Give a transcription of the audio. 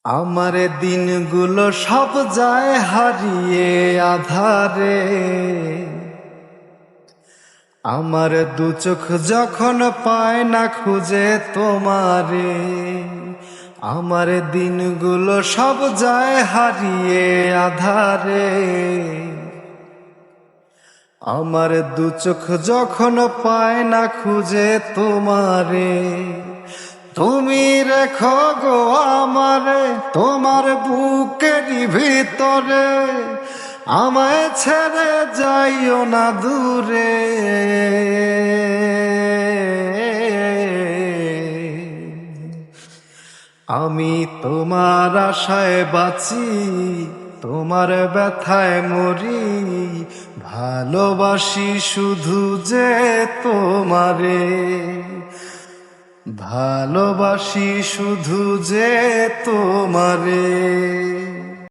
আমার দিনগুলো সব যায় হারিয়ে আধারে, আমার দু চোখ যখন পায় না খুঁজে তোমারে। আমার দিনগুলো সব যায় হারিয়ে আধারে, আমার দু চোখ যখন পায় না খুঁজে তোমারে। তুমি রেখো গো আমারে তোমার বুকের ভিতরে, আমায় ছেড়ে যাইও না দূরে। আমি তোমার আশায় বাঁচি, তোমার ব্যথায় মরি, ভালোবাসি শুধু যে তোমারে, ভালোবাসি শুধু যে তোমারে।